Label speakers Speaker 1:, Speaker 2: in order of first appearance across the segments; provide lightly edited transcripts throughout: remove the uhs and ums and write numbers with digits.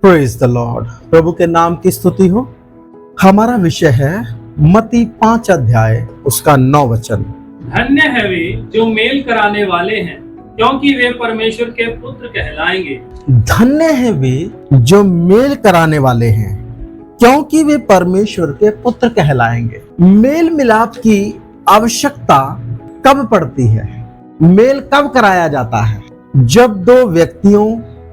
Speaker 1: Praise the Lord. प्रभु के नाम की स्तुति हो। हमारा विषय है मत्ती 5 अध्याय उसका 9 वचन।
Speaker 2: धन्य है वे जो मेल कराने वाले हैं, क्योंकि वे परमेश्वर के पुत्र कहलाएंगे।
Speaker 1: धन्य है वे जो मेल कराने वाले हैं, क्योंकि वे परमेश्वर के पुत्र कहलाएंगे। मेल मिलाप की आवश्यकता कब पड़ती है? मेल कब कराया जाता है? जब दो व्यक्तियों,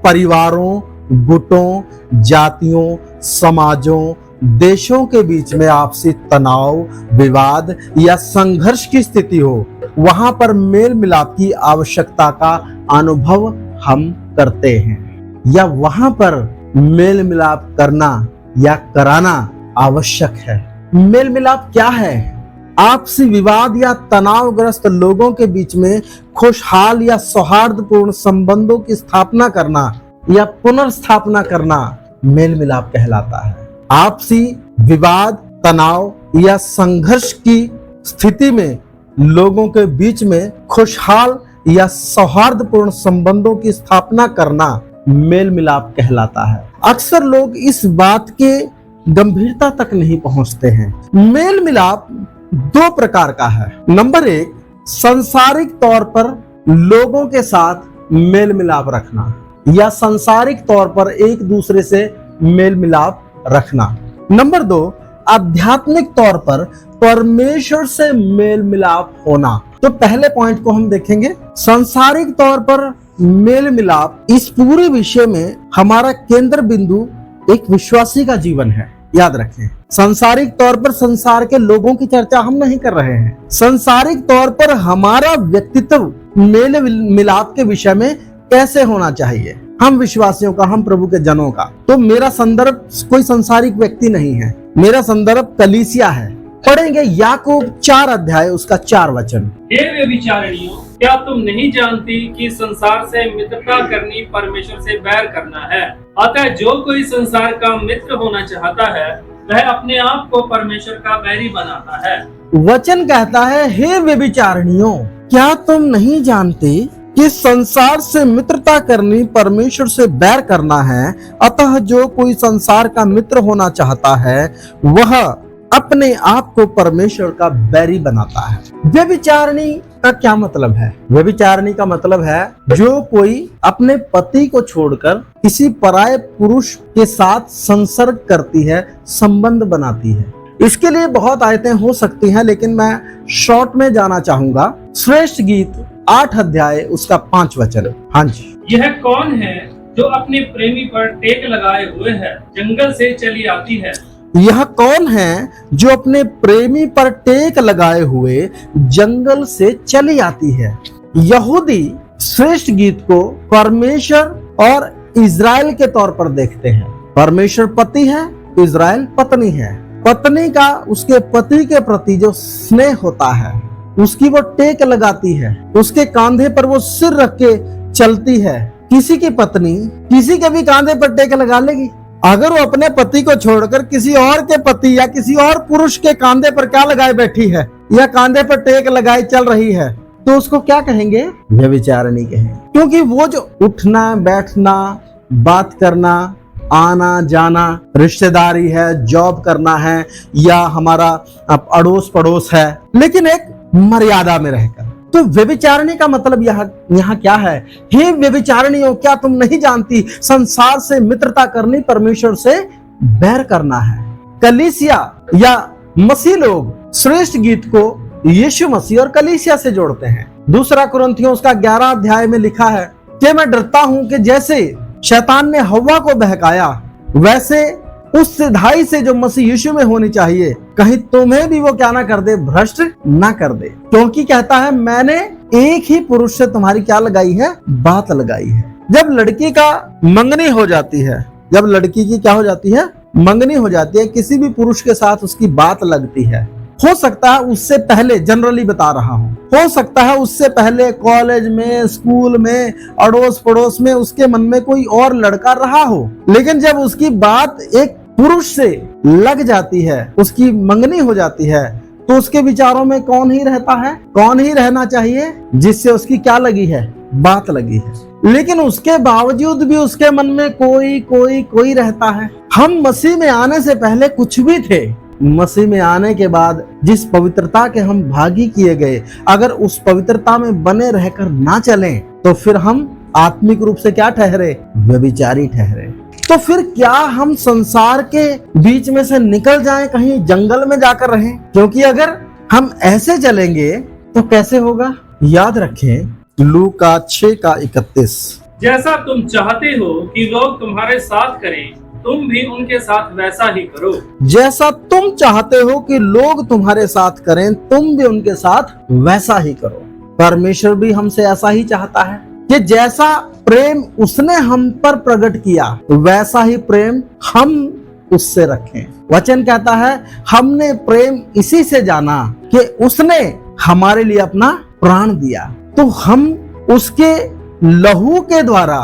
Speaker 1: परिवारों, गुटों, जातियों, समाजों, देशों के बीच में आपसी तनाव, विवाद या संघर्ष की स्थिति हो, वहां पर मेल मिलाप की आवश्यकता का अनुभव हम करते हैं, या वहां पर मेल मिलाप करना या कराना आवश्यक है। मेल मिलाप क्या है? आपसी विवाद या तनावग्रस्त लोगों के बीच में खुशहाल या सौहार्दपूर्ण संबंधों की स्थापना करना या पुनर्स्थापना करना मेल मिलाप कहलाता है। आपसी विवाद, तनाव या संघर्ष की स्थिति में लोगों के बीच में खुशहाल या सौहार्दपूर्ण संबंधों की स्थापना करना मेल मिलाप कहलाता है। अक्सर लोग इस बात के गंभीरता तक नहीं पहुंचते हैं। मेल मिलाप 2 प्रकार का है। नंबर 1, सांसारिक तौर पर लोगों के साथ मेल मिलाप रखना या सांसारिक तौर पर एक दूसरे से मेल मिलाप रखना। नंबर 2, आध्यात्मिक तौर पर परमेश्वर से मेल मिलाप होना। तो पहले पॉइंट को हम देखेंगे, सांसारिक तौर पर मेल मिलाप। इस पूरे विषय में हमारा केंद्र बिंदु एक विश्वासी का जीवन है। याद रखें, सांसारिक तौर पर संसार के लोगों की चर्चा हम नहीं कर रहे हैं। सांसारिक तौर पर हमारा व्यक्तित्व मेल मिलाप के विषय में कैसे होना चाहिए, हम विश्वासियों का, हम प्रभु के जनों का। तो मेरा संदर्भ कोई सांसारिक व्यक्ति नहीं है, मेरा संदर्भ कलीसिया है। पढ़ेंगे याकूब 4 अध्याय उसका 4 वचन।
Speaker 2: हे व्यभिचारिणियों, क्या तुम नहीं जानती कि संसार से मित्रता करनी परमेश्वर से बैर करना है? अतः जो कोई संसार का मित्र होना चाहता है, वह अपने आप को परमेश्वर का बैरी बनाता है।
Speaker 1: वचन कहता है, हे व्यभिचारिणियों, क्या तुम नहीं जानती कि संसार से मित्रता करनी परमेश्वर से बैर करना है? अतः जो कोई संसार का मित्र होना चाहता है, वह अपने आप को परमेश्वर का बैरी बनाता है। व्यभिचारिणी का क्या मतलब है? व्यभिचारिणी का मतलब है जो कोई अपने पति को छोड़कर किसी पराये पुरुष के साथ संसर्ग करती है, संबंध बनाती है। इसके लिए बहुत आयतें हो सकती हैं, लेकिन मैं शॉर्ट में जाना चाहूंगा। श्रेष्ठ गीत 8 अध्याय उसका 5 वचन। हाँ जी।
Speaker 2: यह कौन है जो अपने प्रेमी पर टेक लगाए हुए है, जंगल से चली आती है?
Speaker 1: यह कौन है जो अपने प्रेमी पर टेक लगाए हुए जंगल से चली आती है? यहूदी श्रेष्ठ गीत को परमेश्वर और इज़राइल के तौर पर देखते हैं। परमेश्वर पति है, इज़राइल पत्नी है। पत्नी का उसके पति के प्रति जो स्नेह होता है, उसकी वो टेक लगाती है, उसके कांधे पर वो सिर रख के चलती है। किसी की पत्नी किसी के भी कांधे पर टेक लगा लेगी? अगर वो अपने पति को छोड़कर किसी और के पति या किसी और पुरुष के कांधे पर क्या लगाए बैठी है, या कांधे पर टेक लगाए चल रही है, तो उसको क्या कहेंगे? व्यभिचारिणी कहेंगे। क्योंकि वो जो उठना, बैठना, बात करना, आना जाना, रिश्तेदारी है, जॉब करना है, या हमारा अड़ोस पड़ोस है, लेकिन एक मर्यादा में रहकर। तो व्यभिचारिणी का मतलब यहाँ क्या है? हे व्यभिचारिणियों, क्या तुम नहीं जानती संसार से मित्रता करनी परमेश्वर से बैर करना है? कलीसिया या मसीह लोग श्रेष्ठ गीत को यीशु मसीह और कलीसिया से जोड़ते हैं। 2 कुरिन्थियों उसका 11 अध्याय में लिखा है कि मैं डरता हूं कि जैसे शैतान ने हव्वा को बहकाया, वैसे उस सिधाई से जो मसीह यीशु में होनी चाहिए, कहीं तुम्हें भी वो क्या ना कर दे, भ्रष्ट ना कर दे। क्योंकि कहता है, मैंने एक ही पुरुष से तुम्हारी क्या लगाई है, बात लगाई है। जब लड़की का मंगनी हो जाती है, जब लड़की की क्या हो जाती है, मंगनी हो जाती है, किसी भी पुरुष के साथ उसकी बात लगती है, हो सकता है उससे पहले, जनरली बता रहा हूं, हो सकता है उससे पहले कॉलेज में, स्कूल में, अड़ोस पड़ोस में उसके मन में कोई और लड़का रहा हो, लेकिन जब उसकी बात एक पुरुष से लग जाती है, उसकी मंगनी हो जाती है, तो उसके विचारों में कौन ही रहता है, कौन ही रहना चाहिए जिससे उसकी क्या लगी है, बात लगी है। लेकिन उसके बावजूद भी उसके मन में कोई कोई कोई रहता है। हम मसीह में आने से पहले कुछ भी थे, मसीह में आने के बाद जिस पवित्रता के हम भागी किए गए, अगर उस पवित्रता में बने रहकर ना चलें तो फिर हम आत्मिक रूप से क्या ठहरे? व्यभिचारी ठहरे। तो फिर क्या हम संसार के बीच में से निकल जाएं, कहीं जंगल में जाकर रहें? क्योंकि अगर हम ऐसे चलेंगे तो कैसे होगा? याद रखें लूका 6:31।
Speaker 2: जैसा तुम चाहते हो कि लोग तुम्हारे साथ करें, तुम भी उनके साथ वैसा ही करो।
Speaker 1: जैसा तुम चाहते हो कि लोग तुम्हारे साथ करें, तुम भी उनके साथ वैसा ही करो। परमेश्वर भी हमसे ऐसा ही चाहता है कि जैसा प्रेम उसने हम पर प्रकट किया, वैसा ही प्रेम हम उससे रखें। वचन कहता है हमने प्रेम इसी से जाना कि उसने हमारे लिए अपना प्राण दिया। तो हम उसके लहू के द्वारा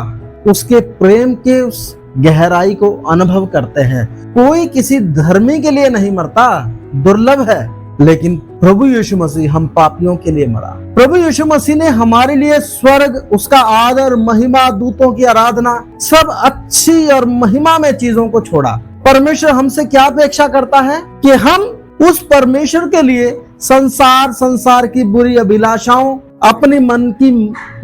Speaker 1: उसके प्रेम के उस गहराई को अनुभव करते हैं। कोई किसी धर्मी के लिए नहीं मरता, दुर्लभ है, लेकिन प्रभु यीशु मसीह हम पापियों के लिए मरा। प्रभु यीशु मसीह ने हमारे लिए स्वर्ग, उसका आदर, महिमा, दूतों की आराधना, सब अच्छी और महिमा में चीजों को छोड़ा। परमेश्वर हमसे क्या अपेक्षा करता है कि हम उस परमेश्वर के लिए संसार की बुरी अभिलाषाओं, अपनी मन की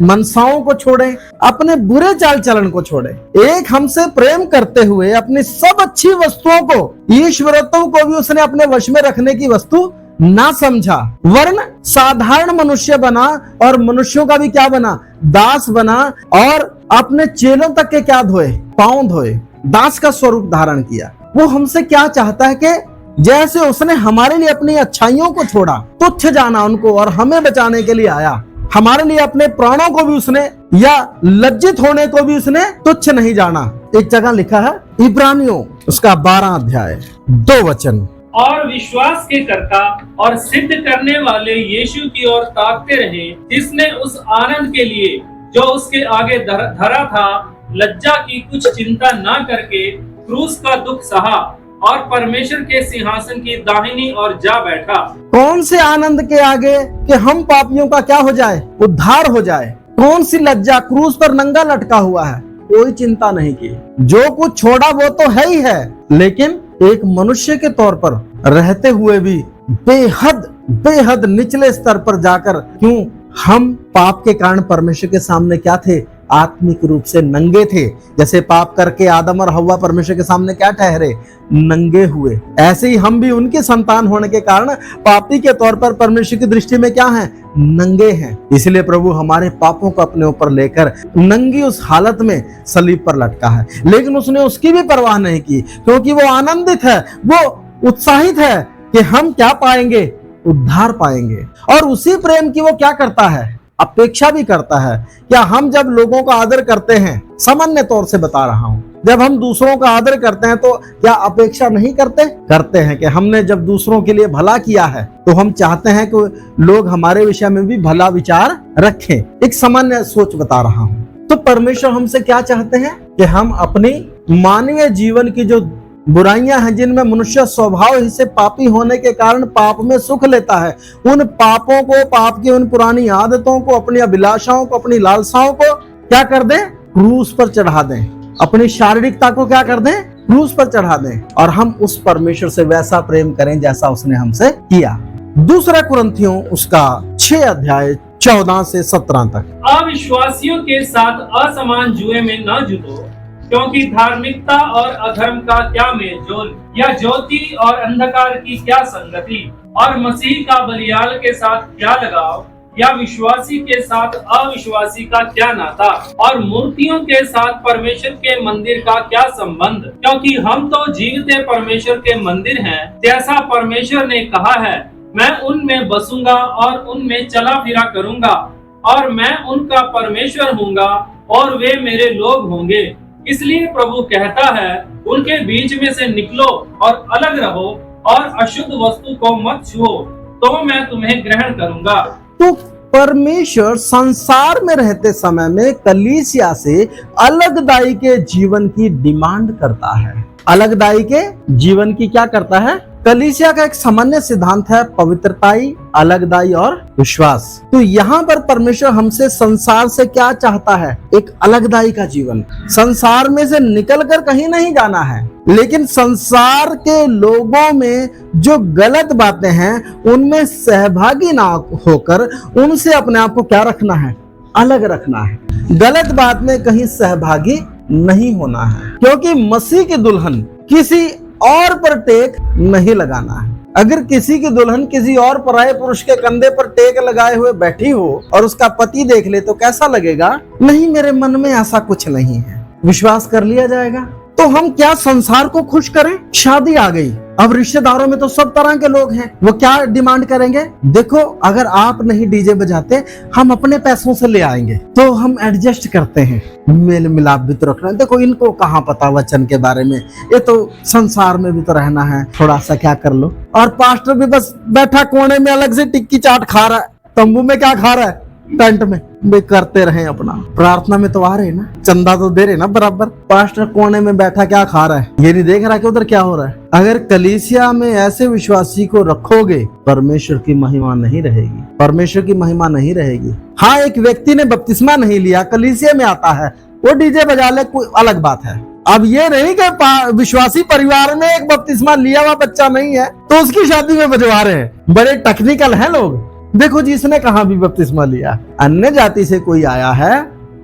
Speaker 1: मनसाओं को छोड़ें, अपने बुरे चाल चलन को छोड़ें। एक हमसे प्रेम करते हुए अपनी सब अच्छी वस्तुओं को, ईश्वरत्व को भी उसने अपने वश में रखने की वस्तु ना समझा, वरन साधारण मनुष्य बना और मनुष्यों का भी क्या बना? दास बना, और अपने चेलों तक के क्या धोए? पांव धोए, दास का स्वरूप धारण किया। वो हमसे क्या चाहता है कि जैसे उसने हमारे लिए अपनी अच्छाइयों को छोड़ा, तुच्छ जाना उनको, और हमें बचाने के लिए आया, हमारे लिए अपने प्राणों को भी उसने, या लज्जित होने को भी उसने तुच्छ नहीं जाना। एक जगह लिखा है इब्रानियों उसका 12 अध्याय 2 वचन,
Speaker 2: और विश्वास के कर्ता और सिद्ध करने वाले यीशु की ओर ताकते रहे, जिसने उस आनंद के लिए जो उसके आगे धरा था, लज्जा की कुछ चिंता न करके क्रूस का दुख सहा और परमेश्वर के सिंहासन की दाहिनी ओर जा बैठा।
Speaker 1: कौन से आनंद के आगे कि हम पापियों का क्या हो जाए? उद्धार हो जाए। कौन सी लज्जा? क्रूस पर नंगा लटका हुआ है, कोई चिंता नहीं की। जो कुछ छोड़ा वो तो है ही है, लेकिन एक मनुष्य के तौर पर रहते हुए भी बेहद निचले स्तर पर जाकर, क्यों? हम पाप के कारण परमेश्वर के सामने क्या थे? आत्मिक रूप से नंगे थे। जैसे पाप करके आदम और हव्वा परमेश्वर के सामने क्या ठहरे? नंगे हुए। ऐसे ही हम भी उनके संतान होने के कारण पापी के तौर पर परमेश्वर की दृष्टि में क्या हैं? नंगे हैं। इसलिए प्रभु हमारे पापों को अपने ऊपर लेकर नंगी उस हालत में सलीब पर लटका है, लेकिन उसने उसकी भी परवाह नहीं की, क्योंकि वो आनंदित है, वो उत्साहित है कि हम क्या पाएंगे? उद्धार पाएंगे। और उसी प्रेम की वो क्या करता है? अपेक्षा भी करता है। क्या हम जब लोगों का आदर करते हैं, सामान्य तौर से बता रहा हूं, जब हम दूसरों का आदर करते हैं तो क्या अपेक्षा नहीं करते? करते हैं कि हमने जब दूसरों के लिए भला किया है तो हम चाहते हैं कि लोग हमारे विषय में भी भला विचार रखें। एक सामान्य सोच बता रहा हूं। तो परमेश्वर हमसे क्या चाहते हैं कि हम अपनी मानवीय जीवन की जो बुराइयां हैं, जिनमें मनुष्य स्वभाव ही से पापी होने के कारण पाप में सुख लेता है, उन पापों को, पाप की उन पुरानी आदतों को, अपनी अभिलाषाओं को, अपनी लालसाओं को क्या कर दें? क्रूस पर चढ़ा दें। अपनी शारीरिकता को क्या कर दें? क्रूस पर चढ़ा दें, और हम उस परमेश्वर से वैसा प्रेम करें जैसा उसने हमसे किया। दूसरा कुरिन्थियों उसका 6 अध्याय 14 से 17 तक।
Speaker 2: अविश्वासियों के साथ असमान जुए में न जुटो, क्योंकि धार्मिकता और अधर्म का क्या मेलजोल, या ज्योति और अंधकार की क्या संगति, और मसीह का बलियाल के साथ क्या लगाव, या विश्वासी के साथ अविश्वासी का क्या नाता, और मूर्तियों के साथ परमेश्वर के मंदिर का क्या संबंध? क्योंकि हम तो जीवते परमेश्वर के मंदिर हैं, जैसा परमेश्वर ने कहा है, मैं उनमें बसूंगा और उनमें चला फिरा करूंगा, और मैं उनका परमेश्वर हूंगा और वे मेरे लोग होंगे। इसलिए प्रभु कहता है, उनके बीच में से निकलो और अलग रहो, और अशुद्ध वस्तु को मत छुओ, तो मैं तुम्हें ग्रहण करूंगा।
Speaker 1: तो परमेश्वर संसार में रहते समय में कलीसिया से अलगदाई के जीवन की डिमांड करता है। अलगदाई के जीवन की क्या करता है? कलीसिया का एक सामान्य सिद्धांत है पवित्रताई, अलगदाई और विश्वास। तो यहाँ पर परमेश्वर हमसे संसार से क्या चाहता है? एक अलगदाई का जीवन। संसार में से निकलकर कहीं नहीं जाना है, लेकिन संसार के लोगों में जो गलत बातें हैं उनमें सहभागी ना होकर उनसे अपने आप को क्या रखना है? अलग रखना है। गलत बात में कहीं सहभागी नहीं होना है, क्योंकि मसीह की दुल्हन किसी और पर टेक नहीं लगाना है। अगर किसी की दुल्हन किसी और पराये पुरुष के कंधे पर टेक लगाए हुए बैठी हो और उसका पति देख ले तो कैसा लगेगा? नहीं, मेरे मन में ऐसा कुछ नहीं है, विश्वास कर लिया जाएगा। तो हम क्या संसार को खुश करें? शादी आ गई, अब रिश्तेदारों में तो सब तरह के लोग हैं, वो क्या डिमांड करेंगे? देखो, अगर आप नहीं डीजे बजाते, हम अपने पैसों से ले आएंगे। तो हम एडजस्ट करते हैं, मेल मिलाप भी तो रखना है। देखो, इनको कहाँ पता वचन के बारे में, ये तो संसार में भी तो रहना है, थोड़ा सा क्या कर लो। और पास्टर भी बस बैठा कोने में अलग से टिक्की चाट खा रहा है, तंबू में क्या खा रहा है? टेंट में। वे करते रहे अपना, प्रार्थना में तो आ रहे ना, चंदा तो दे रहे ना बराबर। पास्टर कोने में बैठा क्या खा रहा है? ये नहीं देख रहा कि उधर क्या हो रहा है। अगर कलीसिया में ऐसे विश्वासी को रखोगे, परमेश्वर की महिमा नहीं रहेगी, परमेश्वर की महिमा नहीं रहेगी। हाँ, एक व्यक्ति ने बपतिस्मा नहीं लिया, कलीसिया में आता है, वो डीजे बजा ले, कोई अलग बात है। अब ये नहीं कि विश्वासी परिवार में एक बपतिस्मा लिया हुआ बच्चा नहीं है तो उसकी शादी में बजवा रहे हैं। बड़े टेक्निकल हैं लोग। देखो, जिसने कहा भी बपतिस्मा लिया, अन्य जाति से कोई आया है,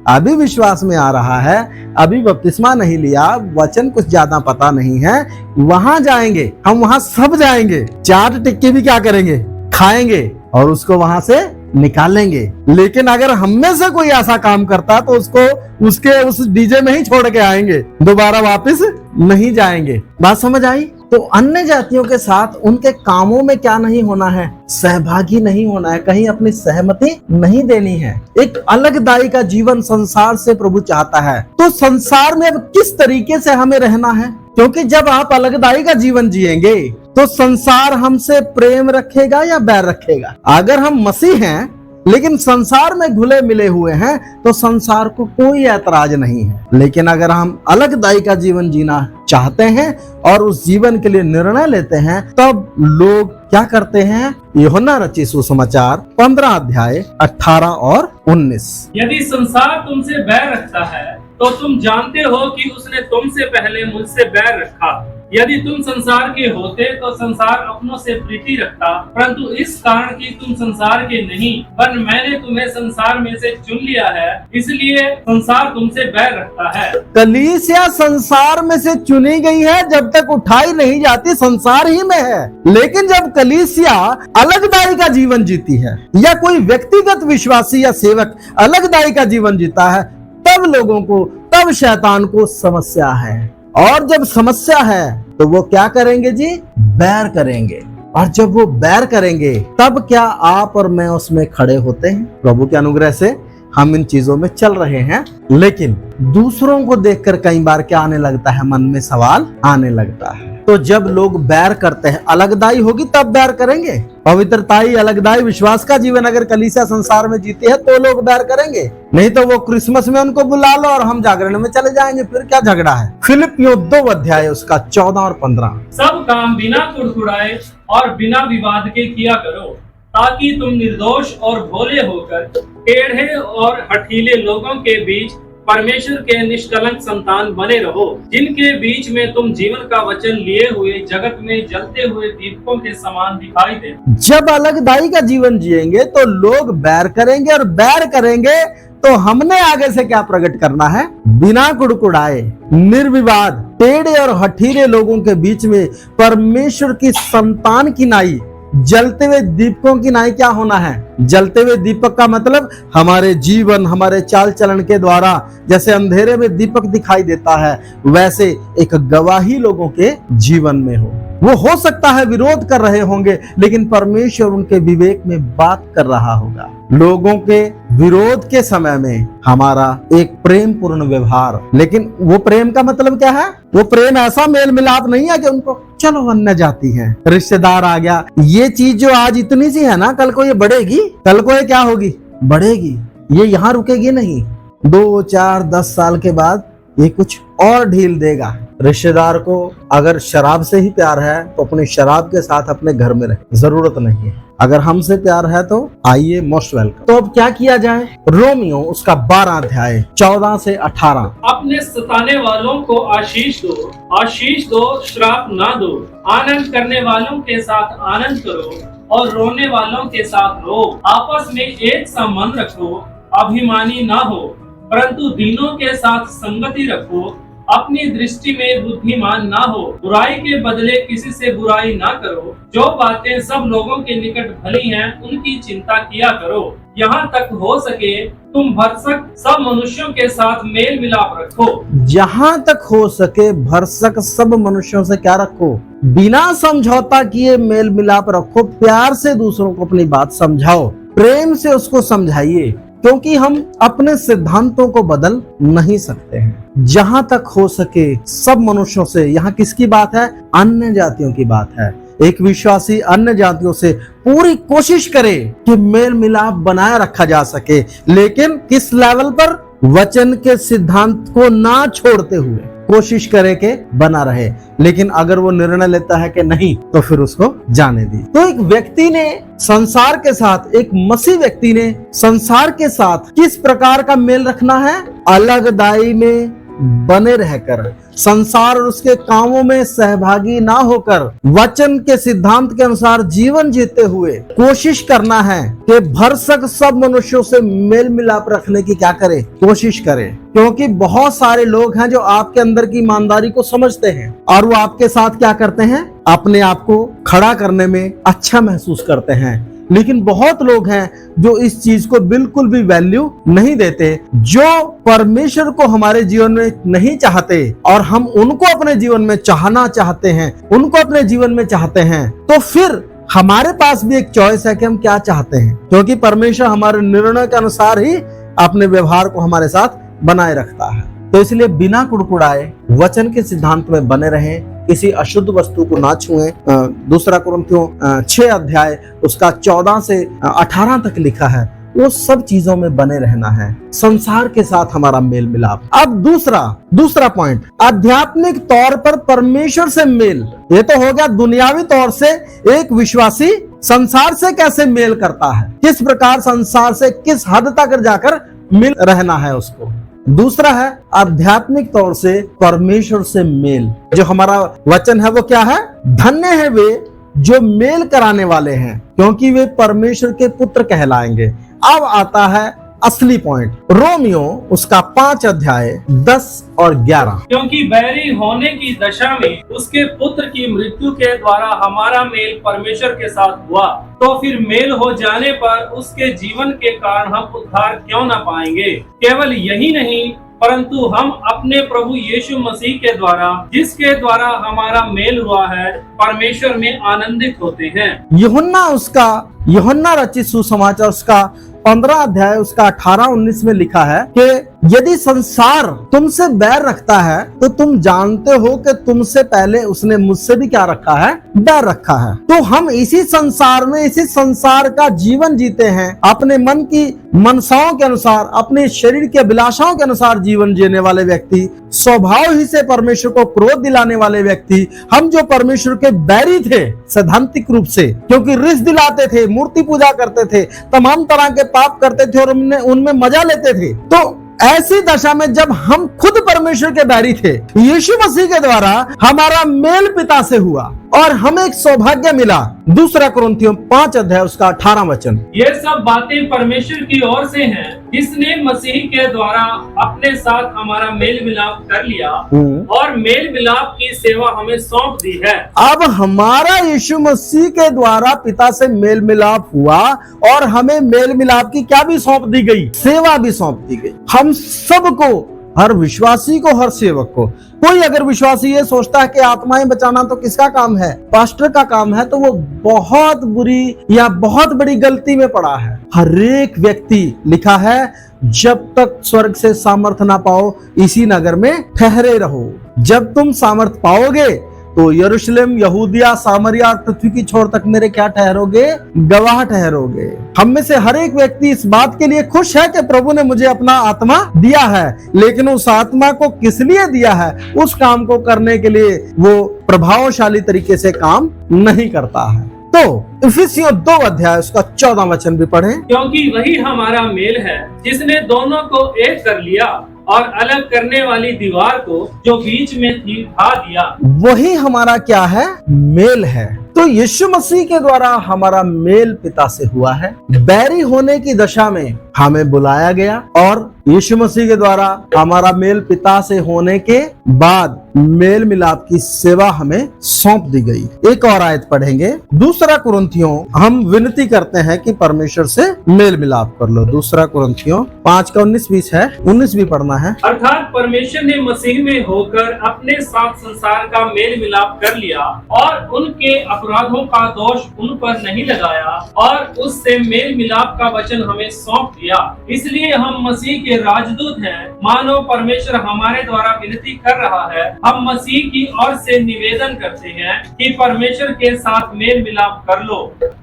Speaker 1: अभी विश्वास में आ रहा है, अभी बपतिस्मा नहीं लिया, वचन कुछ ज्यादा पता नहीं है, वहां जाएंगे हम, वहां सब जाएंगे, चाट टिक्की भी क्या करेंगे? खाएंगे और उसको वहां से निकालेंगे। लेकिन अगर हम में से कोई ऐसा काम करता तो उसको उसके उस डीजे में ही छोड़ के आएंगे, दोबारा वापस नहीं जाएंगे। बात समझ आई? तो अन्य जातियों के साथ उनके कामों में क्या नहीं होना है? सहभागी नहीं होना है, कहीं अपनी सहमति नहीं देनी है। एक अलगदाई का जीवन संसार से प्रभु चाहता है। तो संसार में अब किस तरीके से हमें रहना है? क्योंकि जब आप अलगदाई का जीवन जिएंगे तो संसार हमसे प्रेम रखेगा या बैर रखेगा? अगर हम मसीह हैं लेकिन संसार में घुले मिले हुए हैं तो संसार को कोई ऐतराज नहीं है। लेकिन अगर हम अलगदाई का जीवन जीना चाहते हैं और उस जीवन के लिए निर्णय लेते हैं, तब लोग क्या करते हैं? यूहन्ना रचित सुसमाचार 15 अध्याय 18 और 19।
Speaker 2: यदि संसार तुमसे बैर रखता है तो तुम जानते हो कि उसने तुमसे पहले मुझसे बैर रखा। यदि तुम संसार के होते तो संसार अपनों से प्रीति रखता, परंतु इस कारण कि तुम संसार के नहीं, पर मैंने तुम्हें संसार में से चुन लिया है, इसलिए संसार तुमसे बैर रखता है।
Speaker 1: कलीसिया संसार में से चुनी गई है, जब तक उठाई नहीं जाती संसार ही में है। लेकिन जब कलीसिया अलगदाई का जीवन जीती है या कोई व्यक्तिगत विश्वासी या सेवक अलगदाई का जीवन जीता है, तब लोगों को, तब शैतान को समस्या है। और जब समस्या है तो वो क्या करेंगे जी? बैर करेंगे। और जब वो बैर करेंगे तब क्या आप और मैं उसमें खड़े होते हैं? प्रभु के अनुग्रह से हम इन चीजों में चल रहे हैं, लेकिन दूसरों को देखकर कई बार क्या आने लगता है? मन में सवाल आने लगता है। तो जब लोग बैर करते हैं, अलगदाई होगी तब बैर करेंगे। पवित्रताई, अलगदाई, विश्वास का जीवन अगर कलीसिया संसार में जीती है तो लोग बैर करेंगे। नहीं तो वो क्रिसमस में उनको बुला लो और हम जागरण में चले जाएंगे, फिर क्या झगड़ा है? फिलिपियों 2 अध्याय उसका 14 और 15।
Speaker 2: सब काम बिना कुड़कुड़ाए और बिना विवाद के किया करो, ताकि तुम निर्दोष और भोले होकर टेढ़े और हठीले लोगों के बीच परमेश्वर के निष्कलंक संतान बने रहो, जिनके बीच में तुम जीवन का वचन लिए हुए जगत में जलते हुए दीपकों के समान दिखाई दे। जब
Speaker 1: अलगदाई का जीवन जिएंगे तो लोग बैर करेंगे, और बैर करेंगे तो हमने आगे से क्या प्रकट करना है? बिना कुड़कुड़ाए, निर्विवाद, टेढ़े और हठीले लोगों के बीच में परमेश्वर की संतान की नाई, जलते हुए दीपकों की नाई क्या होना है? जलते हुए दीपक का मतलब हमारे जीवन, हमारे चाल चलन के द्वारा जैसे अंधेरे में दीपक दिखाई देता है, वैसे एक गवाही लोगों के जीवन में हो। वो हो सकता है विरोध कर रहे होंगे, लेकिन परमेश्वर उनके विवेक में बात कर रहा होगा। लोगों के विरोध के समय में हमारा एक प्रेम पूर्ण व्यवहार। लेकिन वो प्रेम का मतलब क्या है? वो प्रेम ऐसा मेल मिलाप नहीं है कि उनको चलो अन्य जाति है, रिश्तेदार आ गया, ये चीज जो आज इतनी सी है ना, कल को ये बढ़ेगी, कल को ये क्या होगी? बढ़ेगी। ये यहाँ रुकेगी नहीं, 2, 4, 10 साल के बाद ये कुछ और ढील देगा। रिश्तेदार को अगर शराब से ही प्यार है तो अपनी शराब के साथ अपने घर में रहे, जरूरत नहीं है। अगर हमसे प्यार है तो आइए, मोस्ट वेलकम। तो अब क्या किया जाए? रोमियो उसका 12 अध्याय 14 से 18।
Speaker 2: अपने सताने वालों को आशीष दो, श्राप ना दो। आनंद करने वालों के साथ आनंद करो और रोने वालों के साथ रो। आपस में एक सा मन रखो, अभिमानी ना हो, परंतु दीनों के साथ संगति रखो। अपनी दृष्टि में बुद्धिमान ना हो, बुराई के बदले किसी से बुराई ना करो। जो बातें सब लोगों के निकट भली हैं, उनकी चिंता किया करो। यहाँ तक हो सके तुम भरसक सब मनुष्यों के साथ मेल मिलाप रखो।
Speaker 1: जहाँ तक हो सके भरसक सब मनुष्यों से क्या रखो? बिना समझौता किए मेल मिलाप रखो। प्यार से दूसरों को अपनी बात समझाओ, प्रेम से उसको समझाइए, क्योंकि हम अपने सिद्धांतों को बदल नहीं सकते हैं। जहां तक हो सके सब मनुष्यों से, यहाँ किसकी बात है? अन्य जातियों की बात है। एक विश्वासी अन्य जातियों से पूरी कोशिश करे कि मेल मिलाप बनाए रखा जा सके, लेकिन किस लेवल पर? वचन के सिद्धांत को ना छोड़ते हुए कोशिश करे कि बना रहे। लेकिन अगर वो निर्णय लेता है कि नहीं, तो फिर उसको जाने दी। तो एक व्यक्ति ने संसार के साथ, एक मसीह व्यक्ति ने संसार के साथ किस प्रकार का मेल रखना है? अलगदाई में बने रहकर, संसार और उसके कामों में सहभागी ना होकर, वचन के सिद्धांत के अनुसार जीवन जीते हुए कोशिश करना है कि भरसक सब मनुष्यों से मेल मिलाप रखने की क्या करे? कोशिश करे। क्योंकि बहुत सारे लोग हैं जो आपके अंदर की ईमानदारी को समझते हैं और वो आपके साथ क्या करते हैं? अपने आप को खड़ा करने में अच्छा महसूस करते हैं। लेकिन बहुत लोग हैं जो इस चीज को बिल्कुल भी वैल्यू नहीं देते, जो परमेश्वर को हमारे जीवन में नहीं चाहते और हम उनको अपने जीवन में चाहना चाहते हैं, उनको अपने जीवन में चाहते हैं। तो फिर हमारे पास भी एक चॉइस है कि हम क्या चाहते हैं, क्योंकि परमेश्वर हमारे निर्णय के अनुसार ही अपने व्यवहार को हमारे साथ बनाए रखता है। तो इसलिए बिना कुड़कुड़ाए वचन के सिद्धांत में बने रहें, किसी अशुद्ध वस्तु को ना छुएं। 2 कुरिन्थियों 6 अध्याय उसका 14 से 18 तक लिखा है, वो सब चीजों में बने रहना है। संसार के साथ हमारा मेल मिलाप। अब दूसरा पॉइंट, आध्यात्मिक तौर पर परमेश्वर से मेल। ये तो हो गया दुनियावी तौर से एक विश्वासी संसार से कैसे मेल करता है, किस प्रकार संसार से किस हद तक जाकर मिल रहना है उसको। दूसरा है आध्यात्मिक तौर से परमेश्वर से मेल। जो हमारा वचन है वो क्या है? धन्य है वे जो मेल कराने वाले हैं, क्योंकि वे परमेश्वर के पुत्र कहलाएंगे। अब आता है असली पॉइंट, रोमियो उसका 5 अध्याय 10 और 11।
Speaker 2: क्योंकि बैरी होने की दशा में उसके पुत्र की मृत्यु के द्वारा हमारा मेल परमेश्वर के साथ हुआ, तो फिर मेल हो जाने पर उसके जीवन के कारण हम उद्धार क्यों न पाएंगे? केवल यही नहीं, परंतु हम अपने प्रभु यीशु मसीह के द्वारा, जिसके द्वारा हमारा मेल हुआ है, परमेश्वर में आनंदित होते हैं। यूहन्ना रचित सुसमाचार उसका 15 अध्याय उसका 18-19 में लिखा है कि यदि संसार तुमसे बैर रखता है तो तुम जानते हो कि तुमसे पहले उसने मुझसे भी क्या रखा है? बैर रखा है। तो हम इसी संसार में, इसी संसार का जीवन जीते हैं, अपने मन की मनसाओं के अनुसार, अपने शरीर के अभिलाषाओं के अनुसार जीवन जीने वाले व्यक्ति, स्वभाव ही से परमेश्वर को क्रोध दिलाने वाले व्यक्ति, हम जो परमेश्वर के बैरी थे सैद्धांतिक रूप से, क्योंकि रिस दिलाते थे, मूर्ति पूजा करते थे, तमाम तरह के पाप करते थे और उनमें मजा लेते थे। तो ऐसी दशा में जब हम खुद परमेश्वर के बैरी थे, यीशु मसीह के द्वारा हमारा मेल पिता से हुआ और हमें एक सौभाग्य मिला। 2 कुरिन्थियों 5 अध्याय उसका 18 वचन। ये सब बातें परमेश्वर की ओर से हैं, जिसने मसीह के द्वारा अपने साथ हमारा मेल मिलाप कर लिया और मेल मिलाप की सेवा हमें सौंप दी है।
Speaker 1: अब हमारा यीशु मसीह के द्वारा पिता से मेल मिलाप हुआ और हमें मेल मिलाप की क्या भी सौंप दी गई? सेवा भी सौंप दी गई। हम सबको, हर विश्वासी को, हर सेवक को। कोई अगर विश्वासी ये सोचता है कि आत्माएं बचाना तो किसका काम है? पास्टर का काम है, तो वो बहुत बुरी या बहुत बड़ी गलती में पड़ा है। हर एक व्यक्ति, लिखा है, जब तक स्वर्ग से सामर्थ ना पाओ इसी नगर में ठहरे रहो। जब तुम सामर्थ पाओगे तो यरूशलेम, यहूदिया, सामरिया और पृथ्वी की छोर तक मेरे क्या ठहरोगे? गवाह ठहरोगे। हम में से हर एक व्यक्ति इस बात के लिए खुश है कि प्रभु ने मुझे अपना आत्मा दिया है, लेकिन उस आत्मा को किस लिए दिया है? उस काम को करने के लिए वो प्रभावशाली तरीके से काम नहीं करता है। तो इफिसियों 2 अध्याय उसका 14 वचन भी पढ़ें।
Speaker 2: क्योंकि वही हमारा मेल है, जिसने दोनों को एक कर लिया और अलग करने वाली दीवार को जो बीच में थी ढा दिया।
Speaker 1: वही हमारा क्या है? मेल है। तो यीशु मसीह के द्वारा हमारा मेल पिता से हुआ है। बैरी होने की दशा में हमें बुलाया गया और यीशु मसीह के द्वारा हमारा मेल पिता से होने के बाद मेल मिलाप की सेवा हमें सौंप दी गई। एक और आयत पढ़ेंगे, 2 कुरिन्थियों। हम विनती करते हैं कि परमेश्वर से मेल मिलाप कर लो। 2 कुरिन्थियों 5 का 19-20 है, 19 भी पढ़ना है।
Speaker 2: अर्थात परमेश्वर ने मसीह में होकर अपने साथ संसार का मेल मिलाप कर लिया और उनके अपराधों का दोष उन पर नहीं लगाया और उससे मेल मिलाप का वचन हमें सौंप दिया। इसलिए हम मसीह के राजदूत हैं। मानो परमेश्वर हमारे द्वारा विनती कर रहा है। हम मसीह की ओर से निवेदन करते हैं कि परमेश्वर के साथ मेल मिलाप कर लो।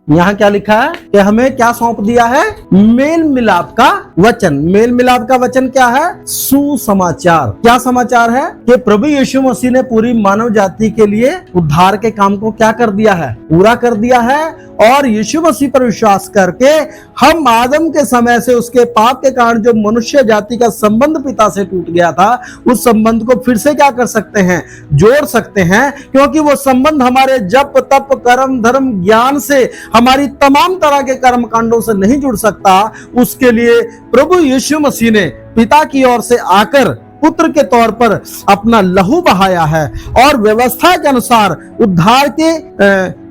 Speaker 1: यहाँ क्या लिखा है कि हमें क्या सौंप दिया है? मेल मिलाप का वचन। मेल मिलाप का वचन क्या है? सुसमाचार। क्या समाचार है? कि प्रभु यीशु मसीह ने पूरी मानव जाति के लिए उद्धार के काम को क्या कर दिया है? पूरा कर दिया है। और यीशु मसीह पर विश्वास करके हम आदम के समय से उसके पाप के कारण जो मनुष्य जाति का संबंध पिता से टूट गया था, उस संबंध को फिर से क्या कर सकते हैं? जोड़ सकते हैं, क्योंकि वो संबंध हमारे जप, तप, कर्म, धर्म, ज्ञान से, हमारी तमाम तरह के कर्म कांडों से नहीं जुड़ सकता। उसके लिए प्रभु यीशु मसीह ने पिता की ओर से आकर पुत्र के तौर पर अपना लहू बहाया है और व्यवस्था के अनुसार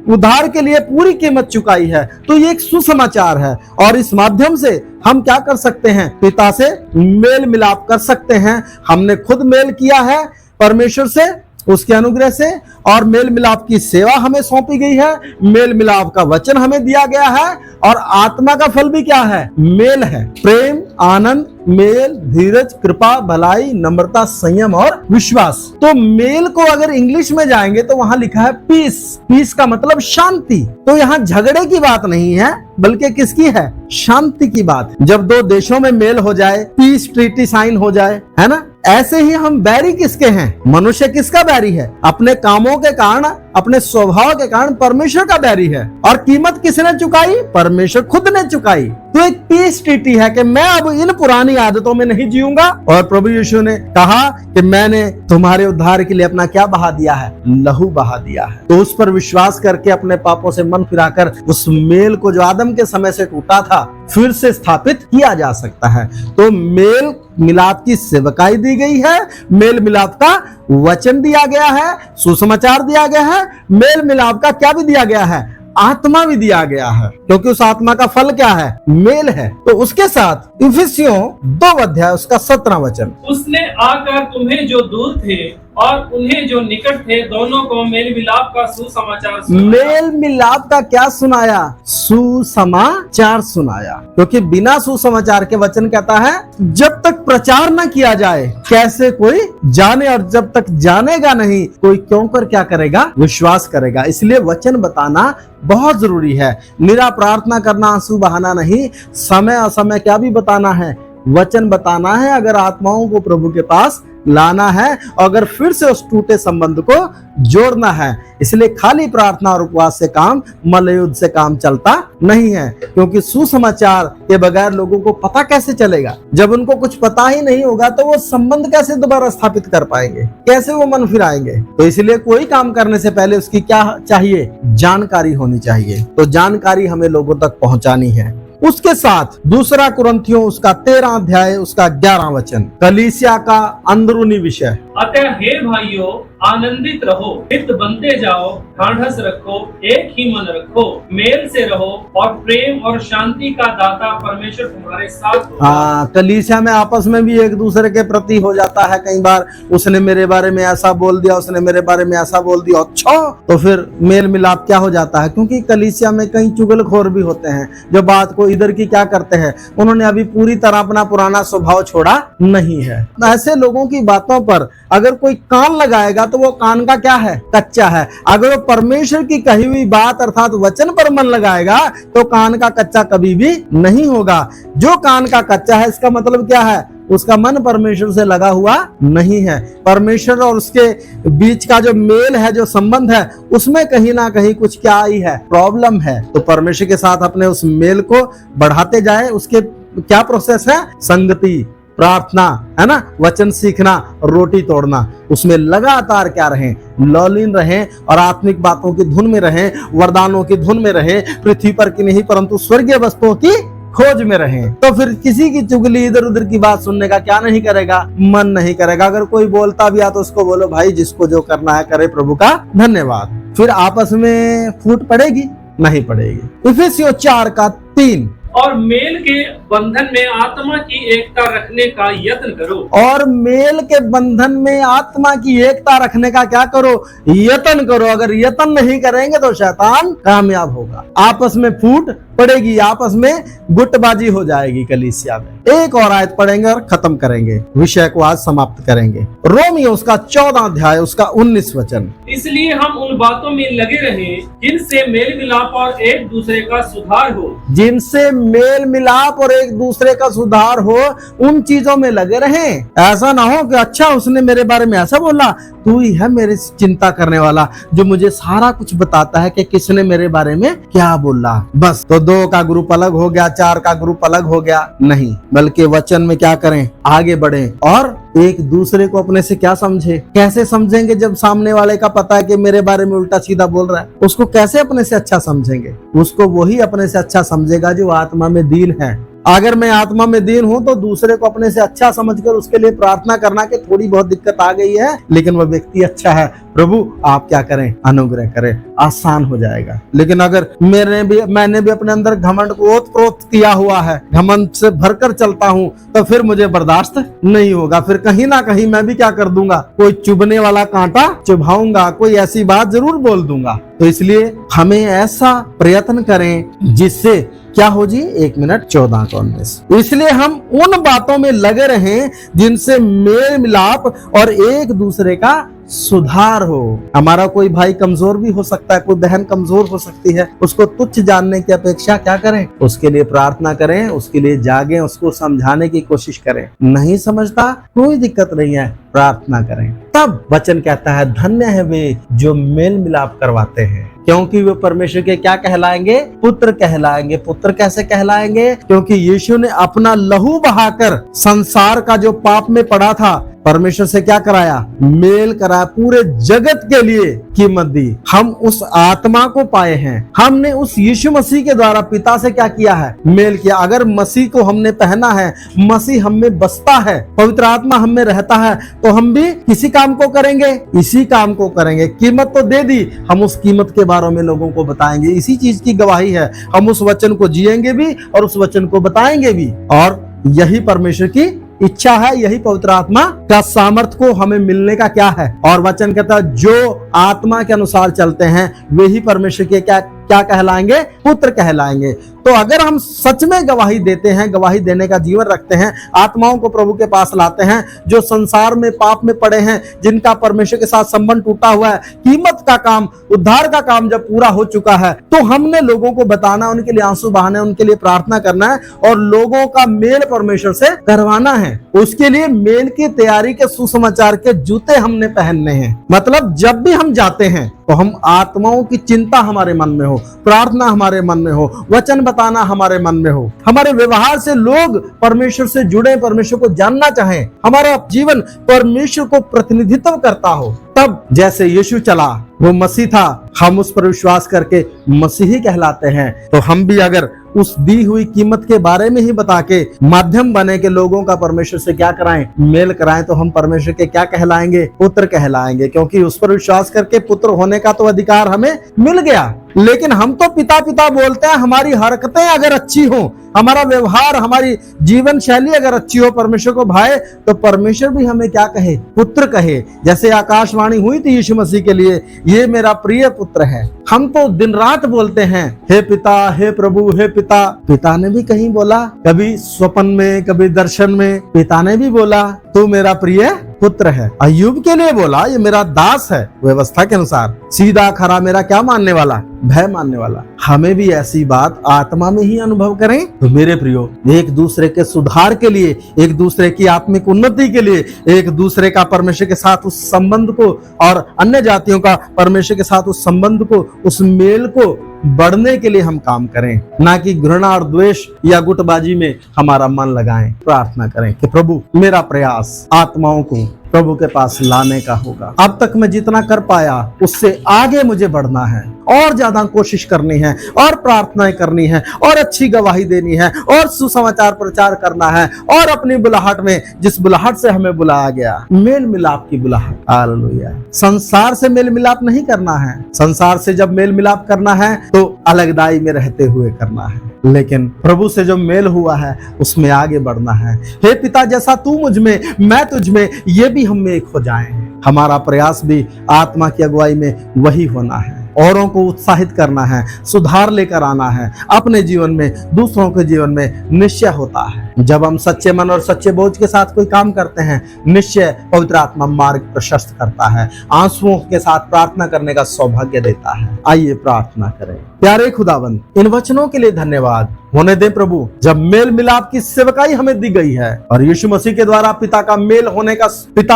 Speaker 1: उद्धार के लिए पूरी कीमत चुकाई है। तो ये एक सुसमाचार है और इस माध्यम से हम क्या कर सकते हैं? पिता से मेल मिलाप कर सकते हैं। हमने खुद मेल किया है परमेश्वर से, उसके अनुग्रह से, और मेल मिलाप की सेवा हमें सौंपी गई है। मेल मिलाप का वचन हमें दिया गया है और आत्मा का फल भी क्या है? मेल है। प्रेम, आनंद, मेल, धीरज, कृपा, भलाई, नम्रता, संयम और विश्वास। तो मेल को अगर इंग्लिश में जाएंगे तो वहां लिखा है पीस। पीस का मतलब शांति। तो यहाँ झगड़े की बात नहीं है, बल्कि किसकी है? शांति की बात। जब 2 देशों में मेल हो जाए, पीस ट्रीटी साइन हो जाए, है ना? ऐसे ही हम बैरी किसके हैं? मनुष्य किसका बैरी है? अपने कामों के कारण, अपने स्वभाव के कारण परमेश्वर का बैरी है। और कीमत किसने चुकाई? परमेश्वर खुद ने चुकाई। तो एक पीस ट्रीटी है कि मैं अब इन पुरानी आदतों में नहीं जीऊंगा। और प्रभु यीशु ने कहा कि मैंने तुम्हारे उद्धार के लिए अपना क्या बहा दिया है? लहू बहा दिया है। तो उस पर विश्वास करके अपने पापों से मन फिराकर उस मेल को जो आदम के समय से टूटा था फिर से स्थापित किया जा सकता है। तो मेल मिलाप की सेवकाई दी गई है, मेल मिलाप का वचन दिया गया है, सुसमाचार दिया गया है, मेल मिलाप का क्या भी दिया गया है? आत्मा भी दिया गया है, क्योंकि उस आत्मा का फल क्या है? मेल है। तो उसके साथ इफिसियों 2 अध्याय उसका 17 वचन,
Speaker 2: उसने आकर तुम्हें जो दूर थे और उन्हें जो निकट थे दोनों को मेल मिलाप का सुसमाचार सुनाया।
Speaker 1: मेल मिलाप का क्या सुनाया? सुसमाचार सुनाया। क्योंकि बिना सुसमाचार के वचन कहता है जब तक प्रचार न किया जाए कैसे कोई जाने, और जब तक जानेगा नहीं कोई क्यों कर क्या करेगा? विश्वास करेगा। इसलिए वचन बताना बहुत जरूरी है। निरा प्रार्थना करना, आंसू बहाना नहीं, समय असमय क्या भी बताना है, वचन बताना है। अगर आत्माओं को प्रभु के पास लाना है, अगर फिर से उस टूटे संबंध को जोड़ना है। इसलिए खाली प्रार्थना और उपवास से काम, मल्लयुद्ध से काम चलता नहीं है। क्योंकि सुसमाचार के बगैर लोगों को पता कैसे चलेगा? जब उनको कुछ पता ही नहीं होगा तो वो संबंध कैसे दोबारा स्थापित कर पाएंगे? कैसे वो मन फिराएंगे? तो इसलिए कोई काम करने से पहले उसकी क्या चाहिए? जानकारी होनी चाहिए। तो जानकारी हमें लोगों तक पहुंचानी है। उसके साथ 2 कुरिन्थियों उसका 13 अध्याय उसका 11 वचन, कलीसिया का अंदरूनी विषय।
Speaker 2: अतः हे भाइयों, आनंदित रहो, हित बनते जाओ, ढाढ़स रखो, एक ही मन रखो, मेल से रहो और प्रेम और शांति का दाता परमेश्वर तुम्हारे साथ होगा।
Speaker 1: कलीसिया में आपस में भी एक दूसरे के प्रति हो जाता है। कई बार उसने मेरे बारे में ऐसा बोल दिया, उसने मेरे बारे में ऐसा बोल दिया, अच्छा, तो फिर मेल मिलाप क्या हो जाता है? क्योंकि कलीसिया में कई चुगलखोर भी होते हैं जो बात को इधर की क्या करते हैं, उन्होंने अभी पूरी तरह अपना पुराना स्वभाव छोड़ा नहीं है। ऐसे लोगों की बातों पर अगर कोई कान लगाएगा तो वो कान का क्या है, कच्चा है। अगर वो परमेश्वर की कही हुई बात अर्थात वचन पर मन लगाएगा तो कान का कच्चा कभी भी नहीं होगा। जो कान का कच्चा है इसका मतलब क्या है, उसका मन परमेश्वर से लगा हुआ नहीं है। परमेश्वर और उसके बीच का जो मेल है, जो संबंध है, उसमें कहीं ना कहीं कुछ क्या आई है, प्रॉब्लम है। तो परमेश्वर के साथ अपने उस मेल को बढ़ाते जाए। उसके क्या प्रोसेस है, संगति, प्रार्थना, है ना, वचन सीखना, रोटी तोड़ना, उसमें लगातार क्या रहें, लौलीन रहें और आत्मिक बातों की धुन में रहें, वरदानों की धुन में रहें, पृथ्वी पर की नहीं परंतु स्वर्गीय वस्तुओं की खोज में रहें। तो फिर किसी की चुगली इधर उधर की बात सुनने का क्या नहीं करेगा, मन नहीं करेगा। अगर कोई बोलता भी आ तो उसको बोलो भाई जिसको जो करना है करे, प्रभु का धन्यवाद। फिर आपस में फूट पड़ेगी, नहीं पड़ेगी। इफिसियों 4:3
Speaker 2: और मेल के बंधन में आत्मा की एकता रखने का यत्न करो।
Speaker 1: और मेल के बंधन में आत्मा की एकता रखने का क्या करो, यत्न करो। अगर यत्न नहीं करेंगे तो शैतान कामयाब होगा, आपस में फूट पड़ेगी, आपस में गुटबाजी हो जाएगी कलीसिया में। एक और आयत पढ़ेंगे और खत्म करेंगे, विषय को आज समाप्त करेंगे। रोमियो उसका 14 अध्याय उसका 19 वचन।
Speaker 2: इसलिए हम उन बातों में लगे रहें जिनसे मेल मिलाप और एक दूसरे का सुधार हो।
Speaker 1: जिनसे मेल मिलाप और एक दूसरे का सुधार हो, उन चीजों में लगे रहें। ऐसा ना हो कि अच्छा उसने मेरे बारे में ऐसा बोला, तू ही है मेरी चिंता करने वाला जो मुझे सारा कुछ बताता है कि किसने मेरे बारे में क्या बोला। बस तो 2 का ग्रुप अलग हो गया, 4 का ग्रुप अलग हो गया, नहीं, बल्कि वचन में क्या करें, आगे बढ़ें और एक दूसरे को अपने से क्या समझे। कैसे समझेंगे जब सामने वाले का पता है कि मेरे बारे में उल्टा सीधा बोल रहा है, उसको कैसे अपने से अच्छा समझेंगे। उसको वही अपने से अच्छा समझेगा जो आत्मा में दीन है। अगर मैं आत्मा में दीन हूं तो दूसरे को अपने से अच्छा समझकर उसके लिए प्रार्थना करना कि थोड़ी बहुत दिक्कत आ गई है लेकिन वह व्यक्ति अच्छा है, प्रभु आप क्या करें, अनुग्रह करें, आसान हो जाएगा। लेकिन अगर मैंने भी अपने अंदर घमंड को ओत-प्रोत किया हुआ है, घमंड से भरकर चलता हूं, तो फिर मुझे बर्दाश्त नहीं होगा। फिर कहीं ना कहीं मैं भी क्या कर दूंगा, कोई चुभने वाला कांटा चुभाऊंगा, कोई ऐसी बात जरूर बोल दूंगा। तो इसलिए हमें ऐसा प्रयत्न करें जिससे क्या हो जी, 1 मिनट 14:19। इसलिए हम उन बातों में लगे रहें जिनसे मेल मिलाप और एक दूसरे का सुधार हो। हमारा कोई भाई कमजोर भी हो सकता है, कोई बहन कमजोर हो सकती है, उसको तुच्छ जानने की अपेक्षा क्या करें, उसके लिए प्रार्थना करें, उसके लिए जागें, उसको समझाने की कोशिश करें। नहीं समझता, कोई दिक्कत नहीं है, प्रार्थना करें। तब वचन कहता है धन्य है वे जो मेल मिलाप करवाते हैं, क्योंकि वे परमेश्वर के क्या कहलाएंगे, पुत्र कहलाएंगे। पुत्र कैसे कहलाएंगे, क्योंकि यीशु ने अपना लहू बहाकर संसार का जो पाप में पड़ा था परमेश्वर से क्या कराया, मेल कराया, पूरे जगत के लिए कीमत दी। हम उस आत्मा को पाए हैं, हमने उस यीशु मसीह के द्वारा पिता से क्या किया है, मेल किया। अगर मसीह को हमने पहना है, मसीह हम में बसता है, पवित्र आत्मा हम में रहता है, तो हम भी किसी काम को करेंगे, इसी काम को करेंगे। कीमत तो दे दी, हम उस कीमत के बारे में लोगों को बताएंगे। इसी चीज की गवाही है, हम उस वचन को जिएंगे भी और उस वचन को बताएंगे भी। और यही परमेश्वर की इच्छा है, यही पवित्र आत्मा का सामर्थ को हमें मिलने का क्या है। और वचन कहता है जो आत्मा के अनुसार चलते हैं वे ही परमेश्वर के क्या कहलाएंगे, पुत्र कहलाएंगे। तो अगर हम सच में गवाही देते हैं, गवाही देने का जीवन रखते हैं, आत्माओं को प्रभु के पास लाते हैं जो संसार में पाप में पड़े हैं, जिनका परमेश्वर के साथ संबंध टूटा हुआ है, कीमत का काम, उद्धार का काम जब पूरा हो चुका है, तो हमने लोगों को बताना, उनके लिए आंसू बहाने, उनके लिए प्रार्थना करना है और लोगों का मेल परमेश्वर से करवाना है। उसके लिए मेल की तैयारी के सुसमाचार के जूते हमने पहनने हैं। मतलब जब भी हम जाते हैं तो हम आत्माओं की चिंता हमारे मन में हो, प्रार्थना हमारे मन में हो, वचन बताना हमारे मन में हो, हमारे व्यवहार से लोग परमेश्वर से जुड़े, परमेश्वर को जानना चाहें, हमारा जीवन परमेश्वर को प्रतिनिधित्व करता हो। तब जैसे यीशु चला, वो मसीह था, हम उस पर विश्वास करके मसीही कहलाते हैं। तो हम भी अगर उस दी हुई कीमत के बारे में ही बता के माध्यम बने के लोगों का परमेश्वर से क्या कराएं, मेल कराएं, तो हम परमेश्वर के क्या कहलाएंगे, पुत्र कहलाएंगे। क्योंकि उस पर विश्वास करके पुत्र होने का तो अधिकार हमें मिल गया। लेकिन हम तो पिता पिता बोलते हैं, हमारी हरकतें अगर अच्छी हो, हमारा व्यवहार, हमारी जीवन शैली अगर अच्छी हो, परमेश्वर को भाए, तो परमेश्वर भी हमें क्या कहे, पुत्र कहे। जैसे आकाशवाणी हुई थी यीशु मसीह के लिए, ये मेरा प्रिय पुत्र है। हम तो दिन रात बोलते हैं हे पिता, हे प्रभु, हे पिता। पिता ने भी कहीं बोला, कभी स्वप्न में, कभी दर्शन में, पिता ने भी बोला तू मेरा प्रिय पुत्र है। अय्यूब के लिए बोला ये मेरा दास है, व्यवस्था के अनुसार सीधा खरा मेरा क्या मानने वाला, भय मानने वाला। हमें भी ऐसी बात आत्मा में ही अनुभव करें। तो मेरे प्रियो, एक दूसरे के सुधार के लिए, एक दूसरे की आत्मिक उन्नति के लिए, एक दूसरे का परमेश्वर के साथ उस संबंध को और अन्य जातियों का परमेश्वर के साथ उस संबंध को, उस मेल को बढ़ने के लिए हम काम करें, ना कि घृणा और द्वेष या गुटबाजी में हमारा मन लगाएं। प्रार्थना करें कि प्रभु मेरा प्रयास आत्माओं को प्रभु के पास लाने का होगा। अब तक मैं जितना कर पाया उससे आगे मुझे बढ़ना है, और ज्यादा कोशिश करनी है, और प्रार्थनाएं करनी है, और अच्छी गवाही देनी है, और सुसमाचार प्रचार करना है, और अपनी बुलाहट में, जिस बुलाहट से हमें बुलाया गया, मेल मिलाप की बुलाहट। हालेलुया। संसार से मेल मिलाप नहीं करना है। संसार से जब मेल मिलाप करना है तो अलगदाई में रहते हुए करना है, लेकिन प्रभु से जो मेल हुआ है उसमें आगे बढ़ना है। हे पिता, जैसा तू मुझ में मैं तुझ में, ये भी हम में एक हो जाएं। हमारा प्रयास भी आत्मा की अगुवाई में वही होना है। औरों को उत्साहित करना है, सुधार लेकर आना है अपने जीवन में, दूसरों के जीवन में। निश्चय होता है जब हम सच्चे मन और सच्चे बोझ के साथ कोई काम करते हैं, निश्चय पवित्र आत्मा मार्ग प्रशस्त करता है, आंसुओं के साथ प्रार्थना करने का सौभाग्य देता है। आइए प्रार्थना करें। प्यारे खुदावंद, इन वचनों के लिए धन्यवाद। होने दे प्रभु, जब मेल मिलाप की सेवकाई हमें दी गई है और यीशु मसीह के द्वारा पिता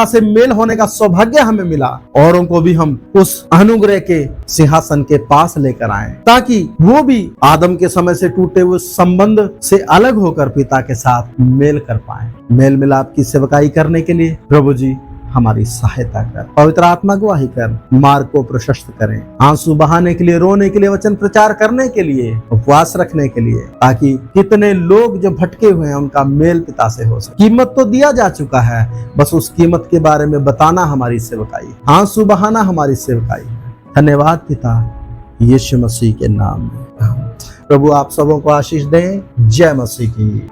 Speaker 1: से मेल होने का सौभाग्य हमें मिला, औरों को भी हम उस अनुग्रह के सिंहासन के पास लेकर आए, ताकि वो भी आदम के समय से टूटे हुए संबंध से अलग होकर पिता के साथ मेल कर पाए। मेल मिलाप की सेवकाई करने के लिए प्रभु जी हमारी सहायता कर, पवित्र आत्मा गवाही कर, मार्ग को प्रशस्त करें, आंसू बहाने के लिए, रोने के लिए, वचन प्रचार करने के लिए, उपवास रखने के लिए, ताकि कितने लोग जो भटके हुए हैं उनका मेल पिता से हो सके। कीमत तो दिया जा चुका है, बस उस कीमत के बारे में बताना हमारी सेवकाई, आंसू बहाना हमारी सेवकाई। धन्यवाद पिता, यीशु मसीह के नाम में। प्रभु आप सबों को आशीष दें। जय मसीह की।